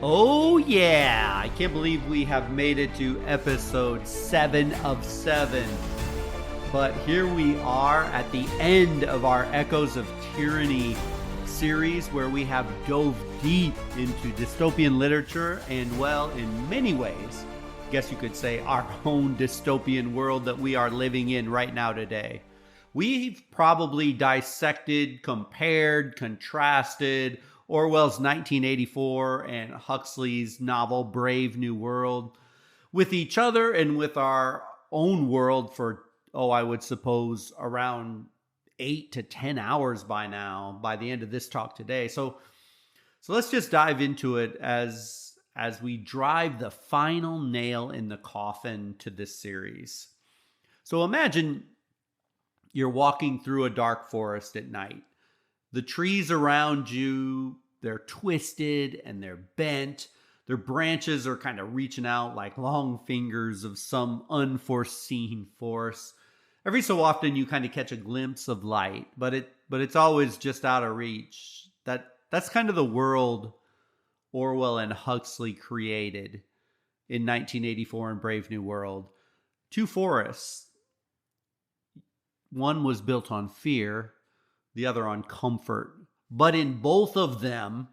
Oh, yeah. I can't believe we have made it to episode 7 of 7. But here we are at the end of our Echoes of Tyranny series, where we have dove deep into dystopian literature and, well, in many ways, I guess you could say, our own dystopian world that we are living in right now today. We've probably dissected, compared, contrasted Orwell's 1984 and Huxley's novel Brave New World with each other and with our own world for, I would suppose around 8 to 10 hours by now, by the end of this talk today. So let's just dive into it as we drive the final nail in the coffin to this series. So imagine you're walking through a dark forest at night. The trees around you, they're twisted and they're bent. Their branches are kind of reaching out like long fingers of some unforeseen force. Every so often you kind of catch a glimpse of light, but it's always just out of reach. That's kind of the world Orwell and Huxley created in 1984 in Brave New World. Two forests. One was built on fear, the other on comfort. But in both of them,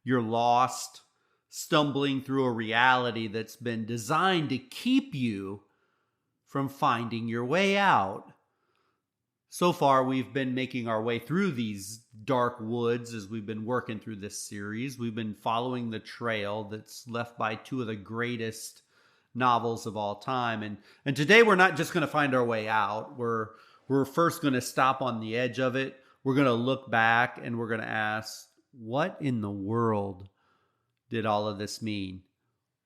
you're lost, stumbling through a reality that's been designed to keep you from finding your way out. So far, we've been making our way through these dark woods as we've been working through this series. We've been following the trail that's left by two of the greatest novels of all time. And today we're not just going to find our way out. We're first going to stop on the edge of it. We're going to look back and we're going to ask, what in the world did all of this mean?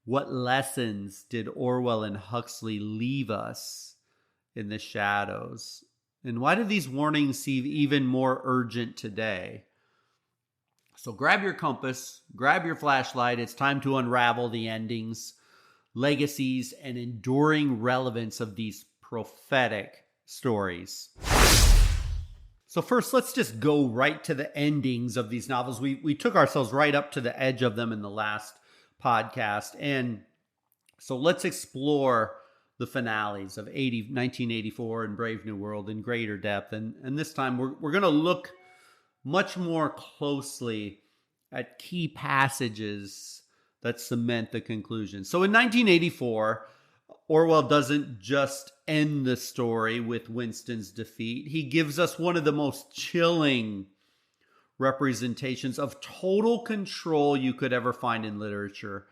What lessons did Orwell and Huxley leave us in the shadows? And why do these warnings seem even more urgent today? So grab your compass, grab your flashlight. It's time to unravel the endings, legacies, and enduring relevance of these prophetic stories. So first, let's just go right to the endings of these novels. We took ourselves right up to the edge of them in the last podcast. And so let's explore the finales of 1984 and Brave New World in greater depth. And this time we're going to look much more closely at key passages that cement the conclusion. So in 1984, Orwell doesn't just end the story with Winston's defeat. He gives us one of the most chilling representations of total control you could ever find in literature.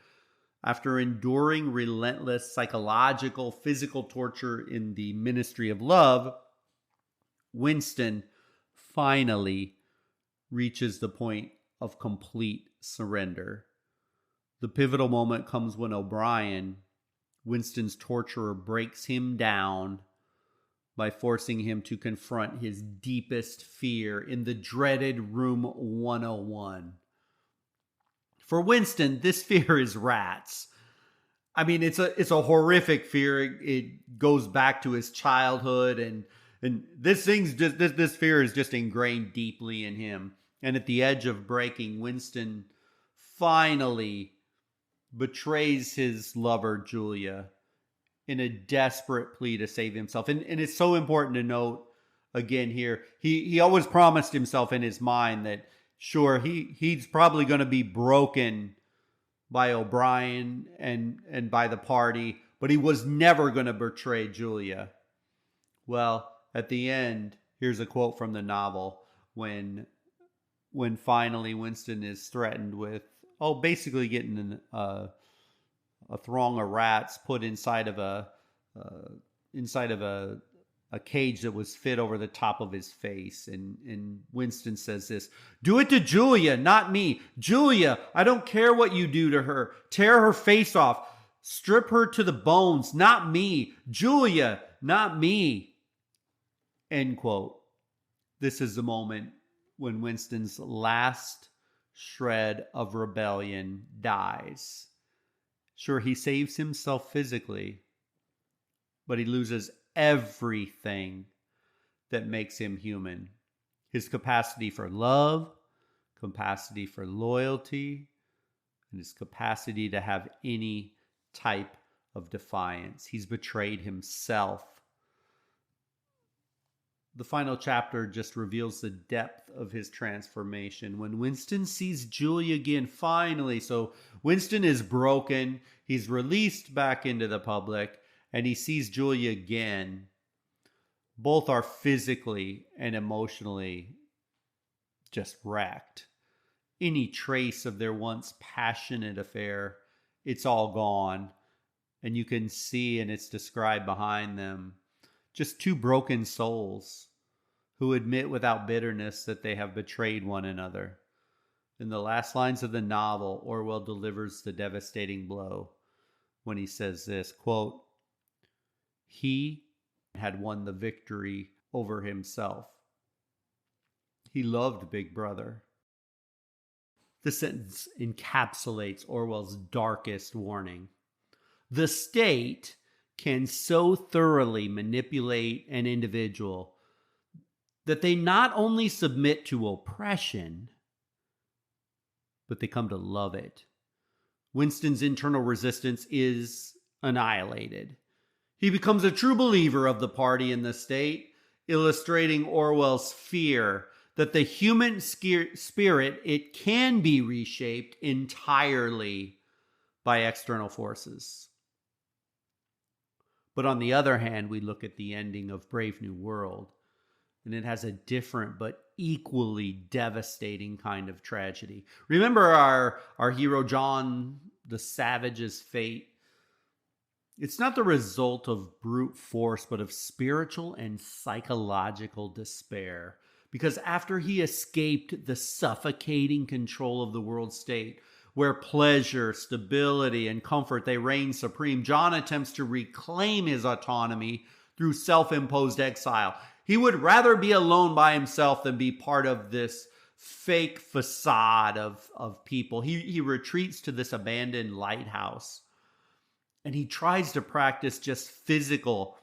After enduring relentless psychological, physical torture in the Ministry of Love, Winston finally reaches the point of complete surrender. The pivotal moment comes when O'Brien, Winston's torturer, breaks him down by forcing him to confront his deepest fear in the dreaded Room 101. For Winston, this fear is rats. I mean, it's a horrific fear. It goes back to his childhood, and this fear is just ingrained deeply in him. And at the edge of breaking, Winston finally betrays his lover, Julia, in a desperate plea to save himself. And it's so important to note, again here, he always promised himself in his mind that, sure, he's probably going to be broken by O'Brien and by the party, but he was never going to betray Julia. Well, at the end, here's a quote from the novel when finally Winston is threatened with, basically getting a throng of rats put inside of a cage that was fit over the top of his face. And Winston says this: "Do it to Julia, not me. Julia, I don't care what you do to her. Tear her face off. Strip her to the bones. Not me. Julia, not me." End quote. This is the moment when Winston's last shred of rebellion dies. Sure, he saves himself physically, but he loses everything that makes him human. His capacity for love, capacity for loyalty, and his capacity to have any type of defiance. He's betrayed himself. The final chapter just reveals the depth of his transformation. When Winston sees Julie again, finally, so Winston is broken, he's released back into the public, and he sees Julie again. Both are physically and emotionally just wrecked. Any trace of their once passionate affair, it's all gone. And you can see, and it's described behind them, just two broken souls who admit without bitterness that they have betrayed one another. In the last lines of the novel, Orwell delivers the devastating blow when he says this, quote, "He had won the victory over himself. He loved Big Brother." This sentence encapsulates Orwell's darkest warning. The state can so thoroughly manipulate an individual that they not only submit to oppression, but they come to love it. Winston's internal resistance is annihilated. He becomes a true believer of the party and the state, illustrating Orwell's fear that the human spirit, it can be reshaped entirely by external forces. But on the other hand, we look at the ending of Brave New World, and it has a different but equally devastating kind of tragedy. Remember our hero John the Savage's fate? It's not the result of brute force, but of spiritual and psychological despair. Because after he escaped the suffocating control of the world state, where pleasure, stability, and comfort, they reign supreme, John attempts to reclaim his autonomy through self-imposed exile. He would rather be alone by himself than be part of this fake facade of people. He retreats to this abandoned lighthouse, and he tries to practice just physical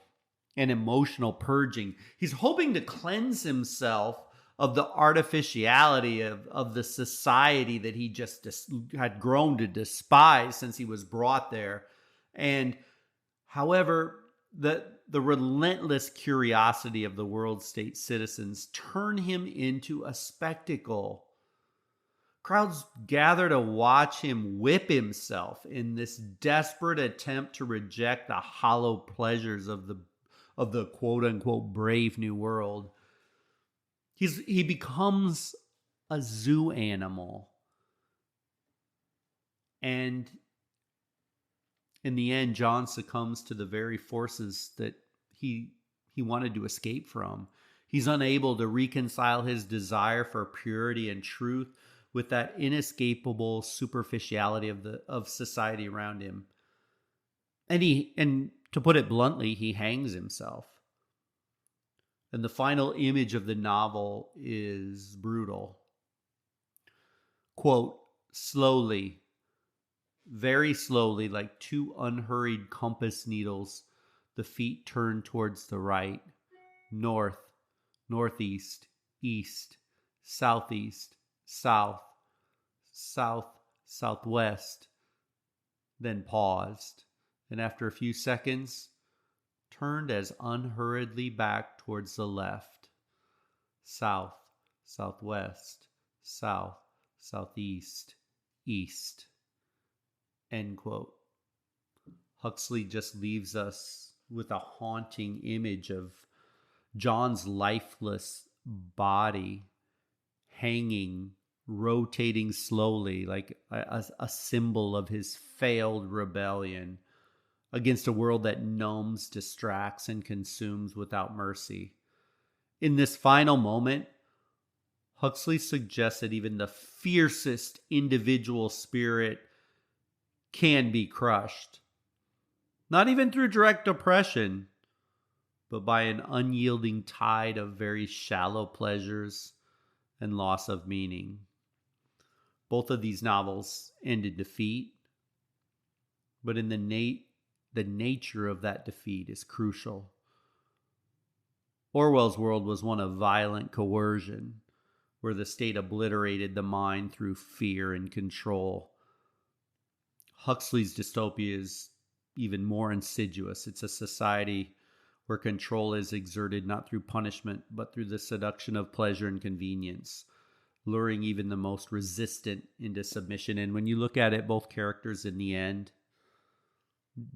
and emotional purging. He's hoping to cleanse himself of the artificiality of the society that he just had grown to despise since he was brought there. And however, the relentless curiosity of the world state citizens turn him into a spectacle. Crowds gather to watch him whip himself in this desperate attempt to reject the hollow pleasures of the quote-unquote brave new world. He becomes a zoo animal. And in the end, John succumbs to the very forces that he wanted to escape from. He's unable to reconcile his desire for purity and truth with that inescapable superficiality of society around him. And to put it bluntly, he hangs himself. And the final image of the novel is brutal. Quote, "Slowly, very slowly, like two unhurried compass needles, the feet turn towards the right, north, northeast, east, southeast, south, south, southwest," then paused, and after a few seconds, turned as unhurriedly back towards the left, south, southwest, south, southeast, east. End quote. Huxley just leaves us with a haunting image of John's lifeless body hanging, rotating slowly like a symbol of his failed rebellion against a world that numbs, distracts, and consumes without mercy. In this final moment, Huxley suggests that even the fiercest individual spirit can be crushed. Not even through direct oppression, but by an unyielding tide of very shallow pleasures and loss of meaning. Both of these novels end in defeat, but in the nature of that defeat is crucial. Orwell's world was one of violent coercion, where the state obliterated the mind through fear and control. Huxley's dystopia is even more insidious. It's a society where control is exerted not through punishment, but through the seduction of pleasure and convenience, luring even the most resistant into submission. And when you look at it, both characters in the end,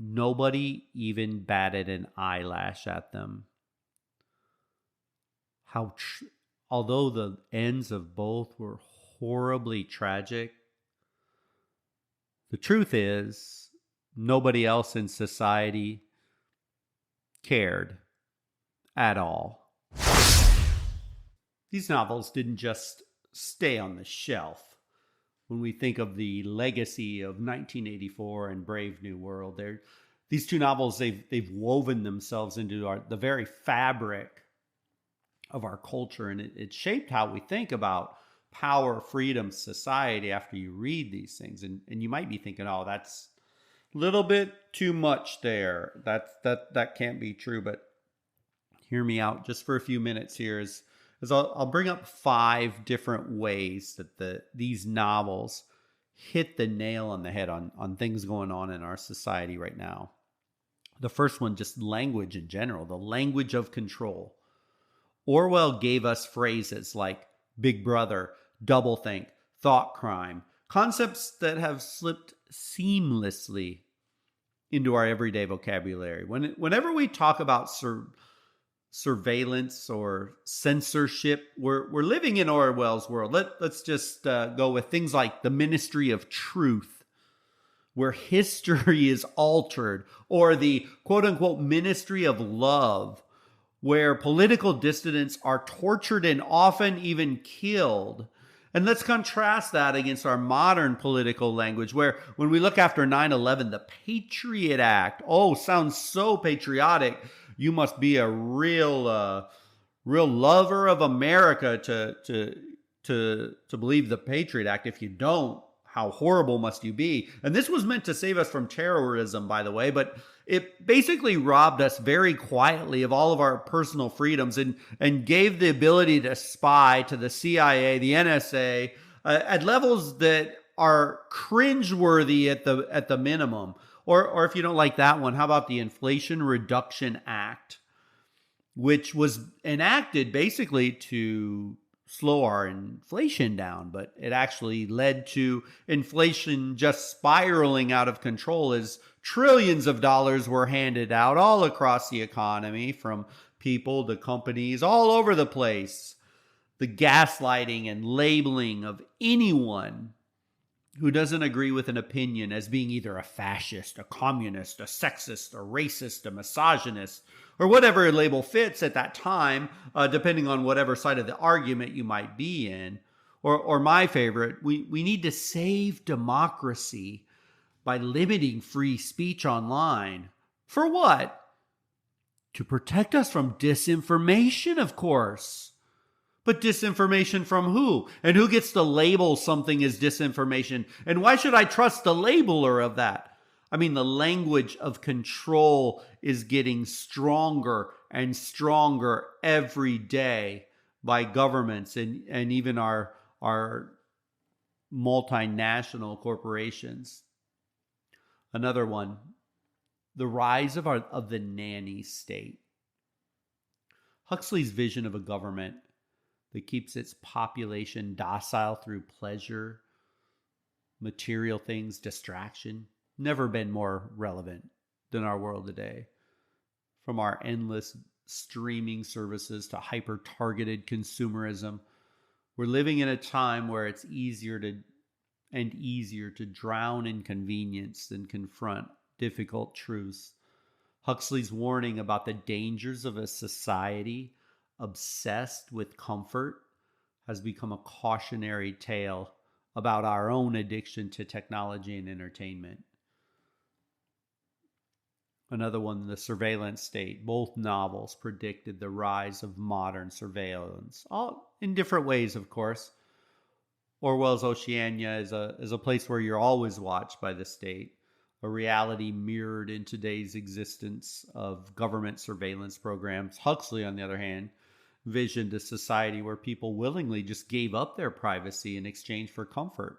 nobody even batted an eyelash at them. Although the ends of both were horribly tragic, the truth is nobody else in society cared at all. These novels didn't just stay on the shelf. When we think of the legacy of 1984 and Brave New World, these two novels, they've woven themselves into the very fabric of our culture, and it shaped how we think about power, freedom, society after you read these things. And you might be thinking, oh, that's a little bit too much there. That can't be true. But hear me out just for a few minutes here as I'll bring up 5 different ways that these novels hit the nail on the head on things going on in our society right now. The first one, just language in general, the language of control. Orwell gave us phrases like Big Brother, doublethink, thought crime, concepts that have slipped seamlessly into our everyday vocabulary. Whenever we talk about surveillance or censorship, we're living in Orwell's world. Let's just go with things like the Ministry of Truth, where history is altered, or the quote-unquote Ministry of Love, where political dissidents are tortured and often even killed. And let's contrast that against our modern political language, where when we look after 9/11, the Patriot Act, sounds so patriotic. You must be a real lover of America to believe the Patriot Act. If you don't, how horrible must you be? And this was meant to save us from terrorism, by the way, but it basically robbed us very quietly of all of our personal freedoms and gave the ability to spy to the CIA, the NSA, at levels that are cringeworthy at the minimum. Or if you don't like that one, how about the Inflation Reduction Act, which was enacted basically to slow our inflation down, but it actually led to inflation just spiraling out of control as trillions of dollars were handed out all across the economy, from people to companies all over the place. The gaslighting and labeling of anyone who doesn't agree with an opinion as being either a fascist, a communist, a sexist, a racist, a misogynist, or whatever label fits at that time, depending on whatever side of the argument you might be in. Or my favorite, we need to save democracy by limiting free speech online. For what? To protect us from disinformation, of course. But disinformation from who? And who gets to label something as disinformation? And why should I trust the labeler of that? I mean, the language of control is getting stronger and stronger every day by governments and even our multinational corporations. Another one, the rise of the nanny state. Huxley's vision of a government that keeps its population docile through pleasure, material things, distraction, never been more relevant than our world today. From our endless streaming services to hyper-targeted consumerism, we're living in a time where it's easier to drown in convenience than confront difficult truths. Huxley's warning about the dangers of a society obsessed with comfort has become a cautionary tale about our own addiction to technology and entertainment. Another one, The Surveillance State. Both novels predicted the rise of modern surveillance, all in different ways, of course. Orwell's Oceania is a place where you're always watched by the state, a reality mirrored in today's existence of government surveillance programs. Huxley, on the other hand, visioned a society where people willingly just gave up their privacy in exchange for comfort,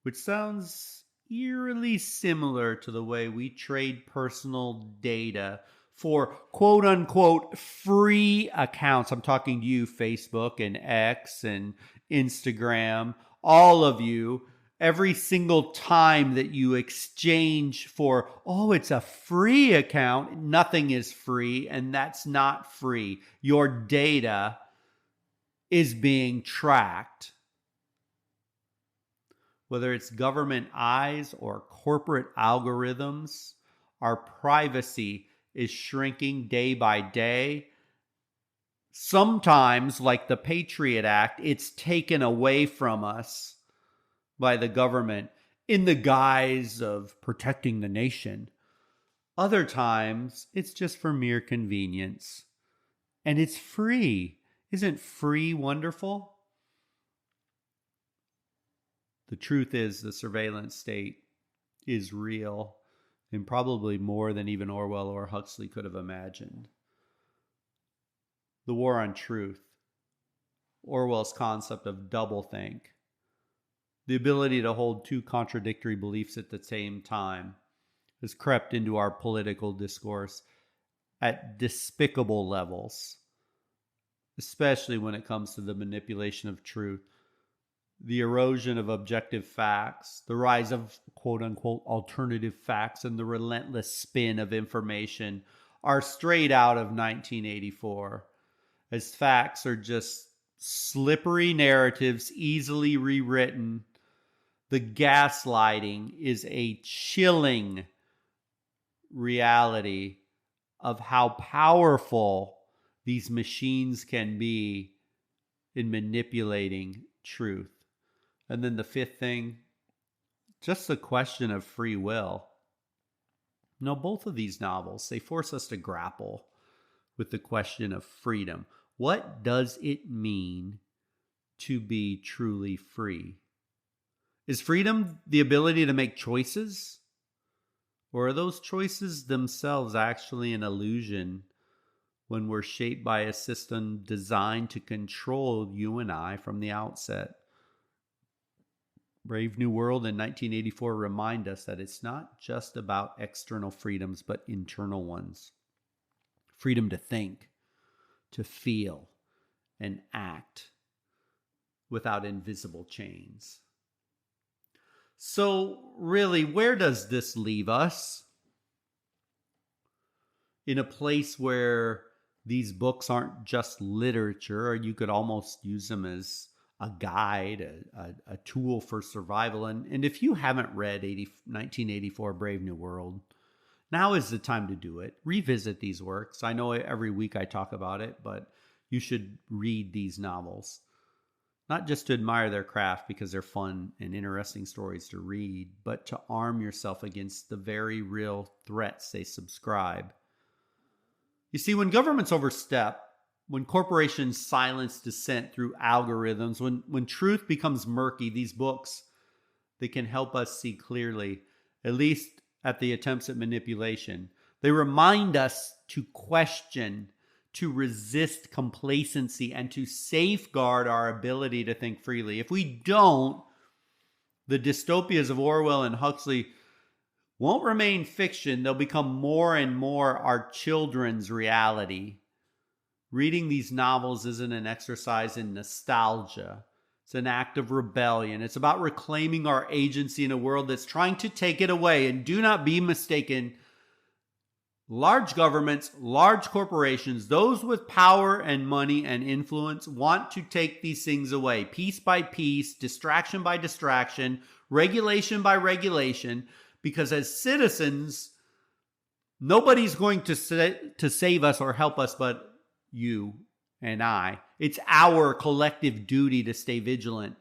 which sounds eerily similar to the way we trade personal data for quote unquote free accounts. I'm talking to you, Facebook and X and Instagram, all of you. Every single time that you exchange for, oh, it's a free account, nothing is free, and that's not free. Your data is being tracked. Whether it's government eyes or corporate algorithms, our privacy is shrinking day by day. Sometimes, like the Patriot Act, it's taken away from us by the government in the guise of protecting the nation. Other times, it's just for mere convenience. And it's free. Isn't free wonderful? The truth is, the surveillance state is real, and probably more than even Orwell or Huxley could have imagined. The war on truth, Orwell's concept of doublethink, the ability to hold two contradictory beliefs at the same time, has crept into our political discourse at despicable levels, especially when it comes to the manipulation of truth, the erosion of objective facts, the rise of quote-unquote alternative facts, and the relentless spin of information are straight out of 1984, as facts are just slippery narratives easily rewritten. The gaslighting is a chilling reality of how powerful these machines can be in manipulating truth. And then the fifth thing, just the question of free will. No, both of these novels, they force us to grapple with the question of freedom. What does it mean to be truly free? Is freedom the ability to make choices? Or are those choices themselves actually an illusion when we're shaped by a system designed to control you and I from the outset? Brave New World and 1984 remind us that it's not just about external freedoms, but internal ones. Freedom to think, to feel, and act without invisible chains. So really, where does this leave us? In a place where these books aren't just literature, or you could almost use them as a guide, a tool for survival. And if you haven't read 1984 Brave New World, now is the time to do it. Revisit these works. I know every week I talk about it, but you should read these novels. Not just to admire their craft because they're fun and interesting stories to read, but to arm yourself against the very real threats they subscribe. You see, when governments overstep, when corporations silence dissent through algorithms, when truth becomes murky, these books, they can help us see clearly, at least at the attempts at manipulation. They remind us to question, to resist complacency, and to safeguard our ability to think freely. If we don't, the dystopias of Orwell and Huxley won't remain fiction. They'll become more and more our children's reality. Reading these novels isn't an exercise in nostalgia. It's an act of rebellion. It's about reclaiming our agency in a world that's trying to take it away. And do not be mistaken, large governments, large corporations, those with power and money and influence want to take these things away, piece by piece, distraction by distraction, regulation by regulation, because as citizens, nobody's going to save us or help us but you and I. It's our collective duty to stay vigilant.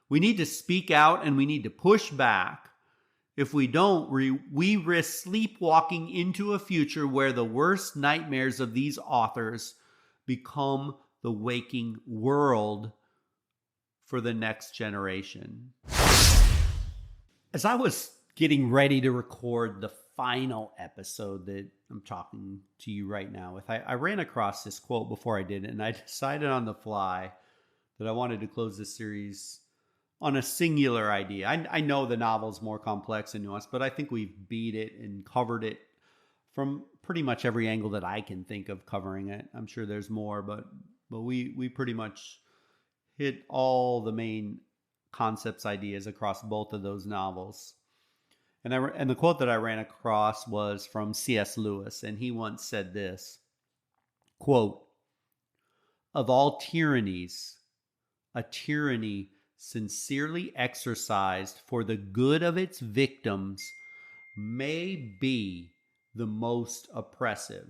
We need to speak out and we need to push back. If we don't, we risk sleepwalking into a future where the worst nightmares of these authors become the waking world for the next generation. As I was getting ready to record the final episode that I'm talking to you right now with, I ran across this quote before I did it, and I decided on the fly that I wanted to close this series on a singular idea. I know the novel's more complex and nuanced, but I think we've beat it and covered it from pretty much every angle that I can think of covering it. I'm sure there's more, but we pretty much hit all the main concepts, ideas across both of those novels. And the quote that I ran across was from C.S. Lewis, and he once said this, quote, "Of all tyrannies, a tyranny sincerely exercised for the good of its victims may be the most oppressive.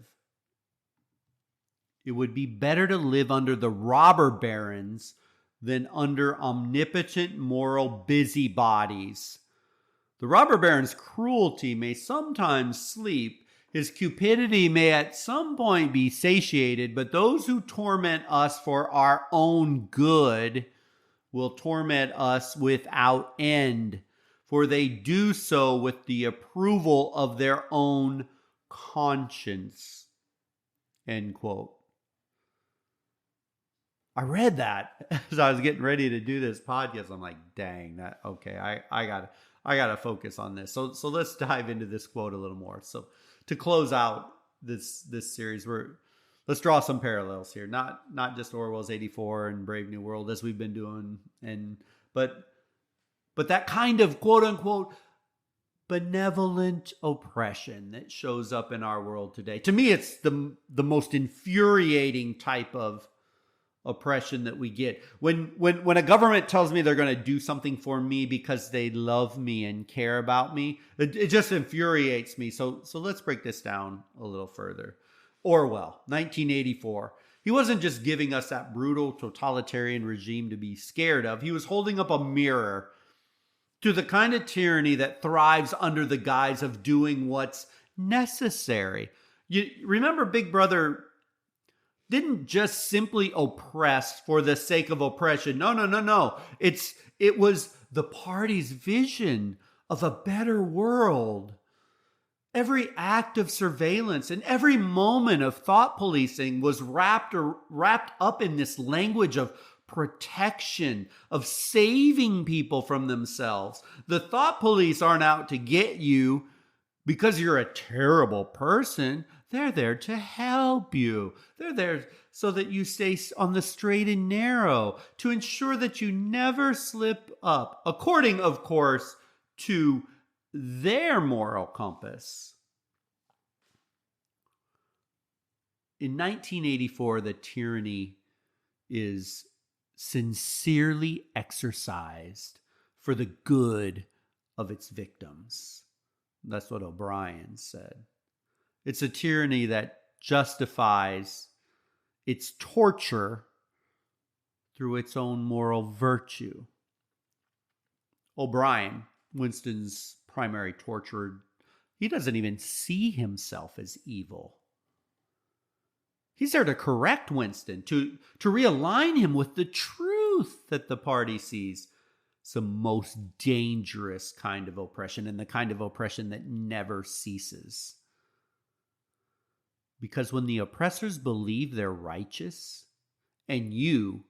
It would be better to live under the robber barons than under omnipotent moral busybodies. The robber baron's cruelty may sometimes sleep. His cupidity may at some point be satiated, but those who torment us for our own good will torment us without end, for they do so with the approval of their own conscience." End quote. I read that as I was getting ready to do this podcast. I'm like, dang, that okay. I gotta focus on this. So let's dive into this quote a little more. So to close out this series, let's draw some parallels here. Not just Orwell's 84 and Brave New World as we've been doing, but that kind of quote unquote benevolent oppression that shows up in our world today. To me, it's the most infuriating type of oppression that we get. When a government tells me they're going to do something for me because they love me and care about me, it just infuriates me. So let's break this down a little further. Orwell, 1984. He wasn't just giving us that brutal totalitarian regime to be scared of. He was holding up a mirror to the kind of tyranny that thrives under the guise of doing what's necessary. You remember Big Brother didn't just simply oppress for the sake of oppression. No. It was the party's vision of a better world. Every act of surveillance and every moment of thought policing was wrapped up in this language of protection, of saving people from themselves. The thought police aren't out to get you because you're a terrible person. They're there to help you. They're there so that you stay on the straight and narrow, to ensure that you never slip up, according, of course, to their moral compass. In 1984, the tyranny is sincerely exercised for the good of its victims. That's what O'Brien said. It's a tyranny that justifies its torture through its own moral virtue. O'Brien, Winston's primary torturer, he doesn't even see himself as evil. He's there to correct Winston, to realign him with the truth that the party sees. It's the most dangerous kind of oppression, and the kind of oppression that never ceases. Because when the oppressors believe they're righteous, and you,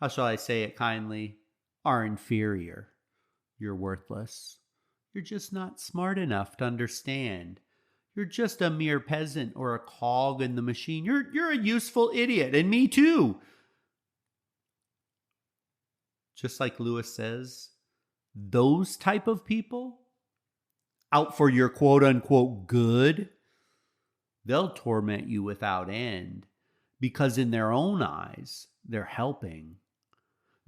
how shall I say it kindly, are inferior, you're worthless. You're just not smart enough to understand. You're just a mere peasant or a cog in the machine. You're a useful idiot, and me too. Just like Lewis says, those type of people, out for your quote-unquote good, they'll torment you without end, because in their own eyes, they're helping.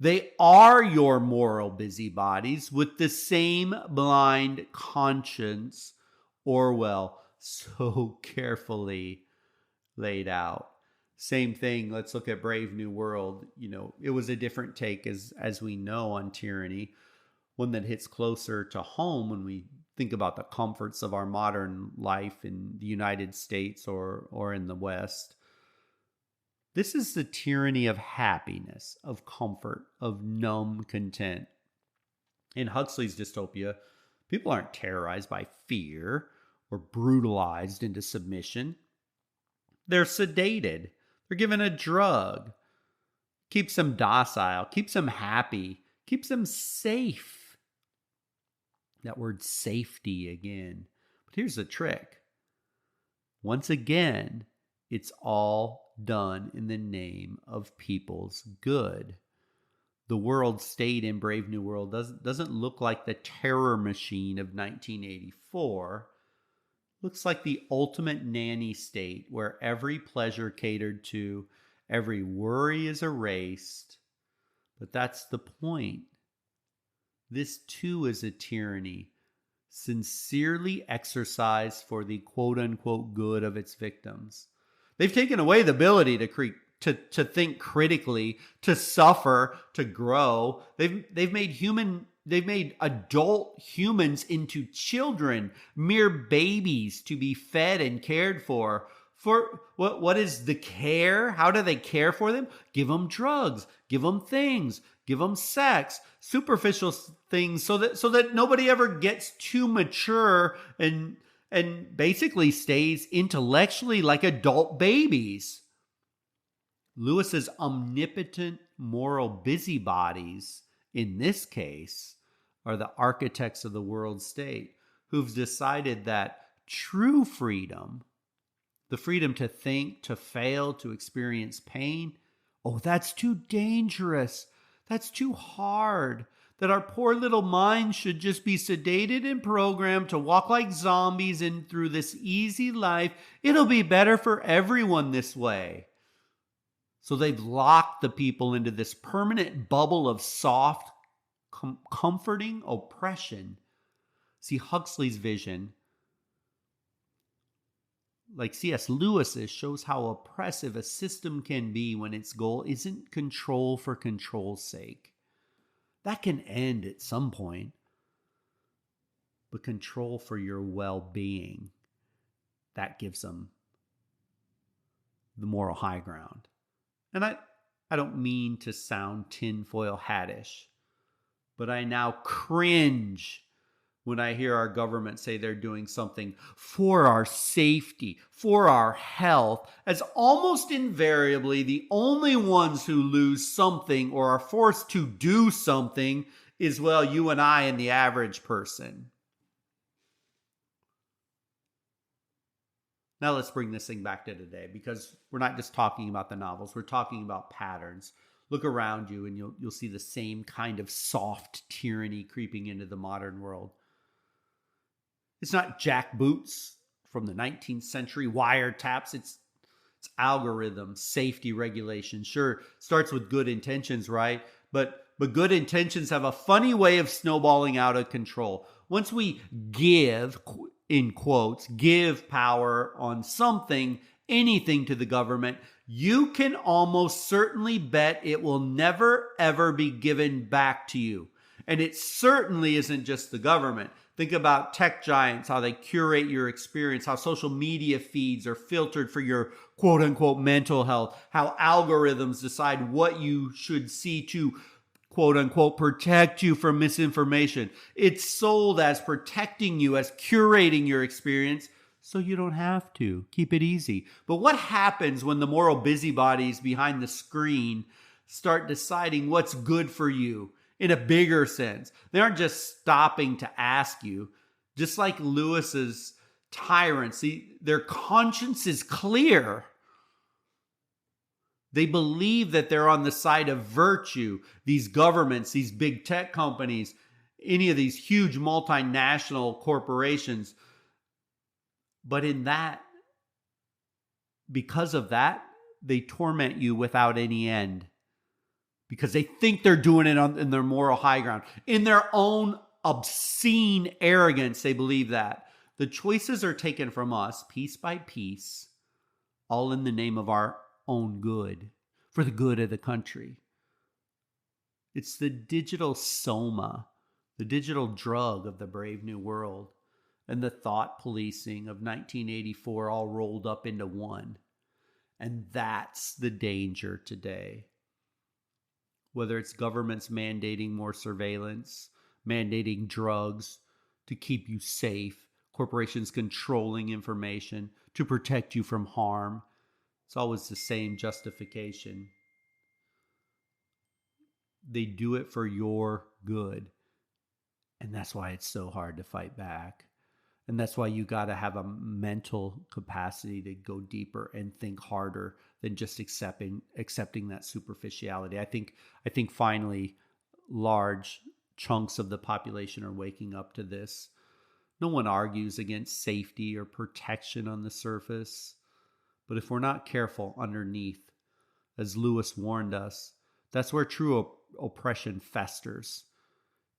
They are your moral busybodies with the same blind conscience Orwell so carefully laid out. Same thing, let's look at Brave New World. It was a different take, as we know, on tyranny, one that hits closer to home when we think about the comforts of our modern life in the United States or in the West. This is the tyranny of happiness, of comfort, of numb content. In Huxley's dystopia, people aren't terrorized by fear or brutalized into submission. They're sedated. They're given a drug, keeps them docile, keeps them happy, keeps them safe. That word safety again. But here's the trick. Once again, it's all done in the name of people's good. The world state in Brave New World doesn't look like the terror machine of 1984. Looks like the ultimate nanny state where every pleasure catered to, every worry is erased. But that's the point. This too is a tyranny, sincerely exercised for the quote-unquote good of its victims. They've taken away the ability to think critically, to suffer, to grow. They've made adult humans into children, mere babies to be fed and cared for. For what is the care? How do they care for them? Give them drugs, give them things, give them sex, superficial things, so that nobody ever gets too mature and basically stays intellectually like adult babies. Lewis's omnipotent moral busybodies, in this case, are the architects of the world state who've decided that true freedom, the freedom to think, to fail, to experience pain, oh, that's too dangerous. That's too hard. That our poor little minds should just be sedated and programmed to walk like zombies in through this easy life. It'll be better for everyone this way. So they've locked the people into this permanent bubble of soft, comforting oppression. See, Huxley's vision, like C.S. Lewis's, shows how oppressive a system can be when its goal isn't control for control's sake. That can end at some point. But control for your well-being, that gives them the moral high ground. And I don't mean to sound tinfoil hattish, but I now cringe when I hear our government say they're doing something for our safety, for our health, as almost invariably the only ones who lose something or are forced to do something is, well, you and I and the average person. Now let's bring this thing back to today, because we're not just talking about the novels, we're talking about patterns. Look around you and you'll see the same kind of soft tyranny creeping into the modern world. It's not jackboots from the 19th century, wiretaps. It's algorithms, safety regulation. Sure, starts with good intentions, right? But good intentions have a funny way of snowballing out of control. Once we give, in quotes, give power on something, anything to the government, you can almost certainly bet it will never, ever be given back to you. And it certainly isn't just the government. Think about tech giants, how they curate your experience, how social media feeds are filtered for your quote-unquote mental health, how algorithms decide what you should see to quote-unquote protect you from misinformation. It's sold as protecting you, as curating your experience, so you don't have to. Keep it easy. But what happens when the moral busybodies behind the screen start deciding what's good for you? In a bigger sense, they aren't just stopping to ask you. Just like Lewis's tyrants, their conscience is clear. They believe that they're on the side of virtue. These governments, these big tech companies, any of these huge multinational corporations. But because of that, they torment you without any end. Because they think they're doing it in their moral high ground. In their own obscene arrogance, they believe that. The choices are taken from us piece by piece, all in the name of our own good, for the good of the country. It's the digital soma, the digital drug of the Brave New World, and the thought policing of 1984 all rolled up into one. And that's the danger today. Whether it's governments mandating more surveillance, mandating drugs to keep you safe, corporations controlling information to protect you from harm. It's always the same justification. They do it for your good. And that's why it's so hard to fight back. And that's why you got to have a mental capacity to go deeper and think harder than just accepting that superficiality. I think finally large chunks of the population are waking up to this. No one argues against safety or protection on the surface, but if we're not careful underneath, as Lewis warned us, that's where true oppression festers.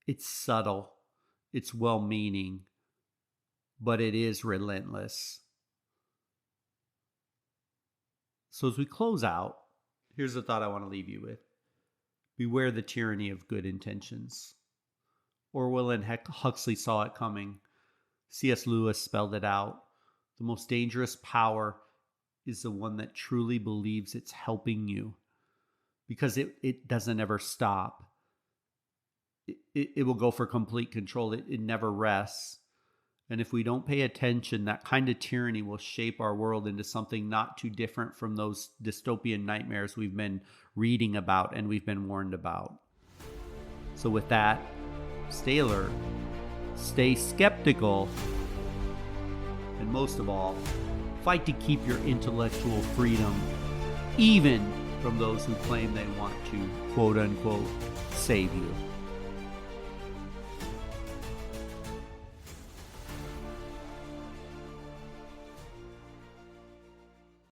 It's subtle, it's well-meaning, but it is relentless. So as we close out, here's a thought I want to leave you with. Beware the tyranny of good intentions. Orwell and Huxley saw it coming. C.S. Lewis spelled it out. The most dangerous power is the one that truly believes it's helping you, because it doesn't ever stop. It will go for complete control. It never rests. And if we don't pay attention, that kind of tyranny will shape our world into something not too different from those dystopian nightmares we've been reading about and we've been warned about. So with that, stay alert, stay skeptical, and most of all, fight to keep your intellectual freedom, even from those who claim they want to, quote unquote, save you.